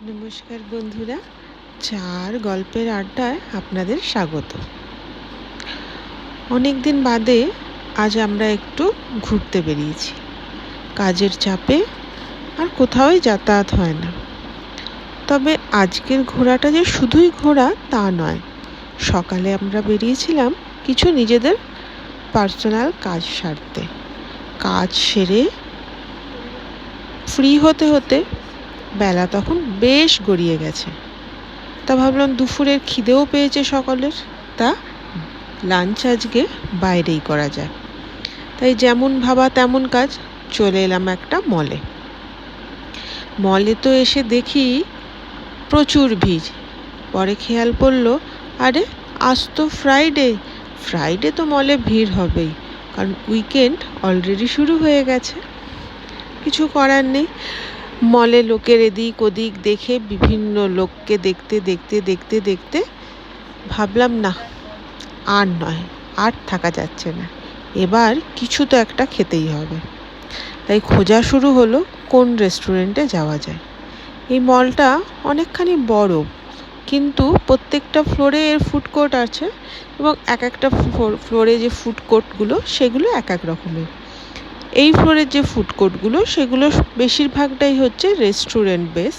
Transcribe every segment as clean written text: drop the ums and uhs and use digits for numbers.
নমস্কার বন্ধুরা, চার গল্পের আড্ডায় আপনাদের স্বাগত। অনেক দিন বাদে আজ আমরা একটু ঘুরতে বেরিয়েছি। কাজের চাপে আর কোথাওই যাতায়াত হয় না। তবে আজকের ঘোরাটা যে শুধুই ঘোরা তা নয়। সকালে আমরা বেরিয়েছিলাম কিছু নিজেদের পার্সোনাল কাজ সারতে। কাজ সেরে ফ্রি হতে হতে বেলা তখন বেশ গড়িয়ে গেছে। তা ভাবলাম দুপুরের খিদেও পেয়েছে সকলের, তা লাঞ্চ আজকে বাইরেই করা যায়। তাই যেমন ভাবা তেমন কাজ, চলে এলাম একটা মলে। মলে তো এসে দেখি প্রচুর ভিড়। পরে খেয়াল পড়লো, আরে আজ তো ফ্রাইডে তো মলে ভিড় হবেই, কারণ উইকেন্ড অলরেডি শুরু হয়ে গেছে। কিছু করার নেই, মলে লোকের এদিক ওদিক দেখে বিভিন্ন লোককে দেখতে দেখতে দেখতে দেখতে ভাবলাম না, আর নয়, আর থাকা যাচ্ছে না, এবার কিছু তো একটা খেতেই হবে। তাই খোঁজা শুরু হলো কোন রেস্টুরেন্টে যাওয়া যায়। এই মলটা অনেকখানি বড়, কিন্তু প্রত্যেকটা ফ্লোরে এর ফুড কোর্ট আছে, এবং এক একটা ফ্লোরে যে ফুড কোর্টগুলো সেগুলো এক এক রকমের। এই ফ্লোরের যে ফুড কোর্টগুলো সেগুলো বেশিরভাগটাই হচ্ছে রেস্টুরেন্ট বেস।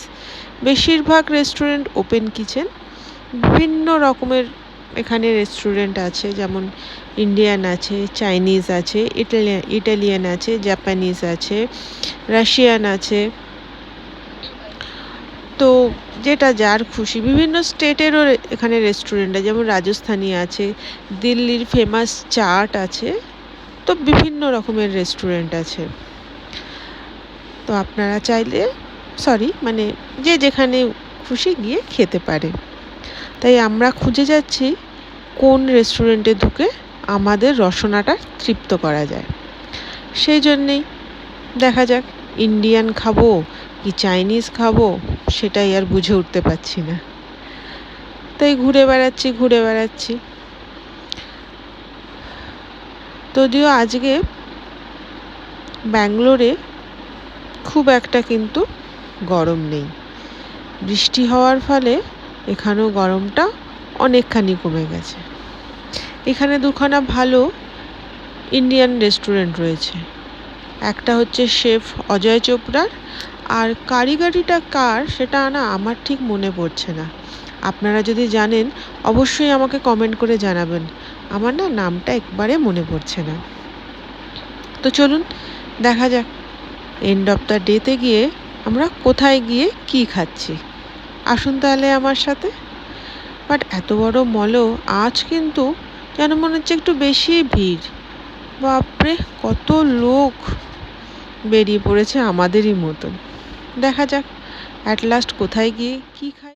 বেশিরভাগ রেস্টুরেন্ট ওপেন কিচেন। বিভিন্ন রকমের এখানে রেস্টুরেন্ট আছে, যেমন ইন্ডিয়ান আছে, চাইনিজ আছে, ইটালিয়ান আছে, জাপানিজ আছে, রাশিয়ান আছে। তো যেটা যার খুশি, বিভিন্ন স্টেটেরও এখানে রেস্টুরেন্ট আছে, যেমন রাজস্থানী আছে, দিল্লির ফেমাস চাট আছে। তো বিভিন্ন রকমের রেস্টুরেন্ট আছে। তো আপনারা চাইলে যে যেখানে খুশি গিয়ে খেতে পারে। তাই আমরা খুঁজে যাচ্ছি কোন রেস্টুরেন্টে ঢুকে আমাদের রসনাটা তৃপ্ত করা যায়। সেই জন্যেই দেখা যাক, ইন্ডিয়ান খাবো কি চাইনিজ খাবো সেটাই আর বুঝে উঠতে পারছি না। তাই ঘুরে বেড়াচ্ছি। যদিও আজকে ব্যাঙ্গালোরে খুব একটা কিন্তু গরম নেই। বৃষ্টি হওয়ার ফলে এখানেও গরমটা অনেকখানি কমে গেছে। এখানে দুখানা ভালো ইন্ডিয়ান রেস্টুরেন্ট রয়েছে। একটা হচ্ছে শেফ অজয় চোপড়ার, আর কারিগরিটা কার সেটা না আমার ঠিক মনে পড়ছে না। আপনারা যদি জানেন অবশ্যই আমাকে কমেন্ট করে জানাবেন। আমার না নামটা একবারে মনে পড়ছে না। তো চলুন দেখা যাক এন্ড অফ দ্য ডেতে গিয়ে আমরা কোথায় গিয়ে কি খাচ্ছি। আসুন তাহলে আমার সাথে। বাট এত বড় মলও আজ কিন্তু যেন মনে হচ্ছে একটু বেশি ভিড়। বাপরে, কত লোক বেরিয়ে পড়েছে আমাদেরই মতন। দেখা যাক অ্যাট লাস্ট কোথায় গিয়ে কি খাই।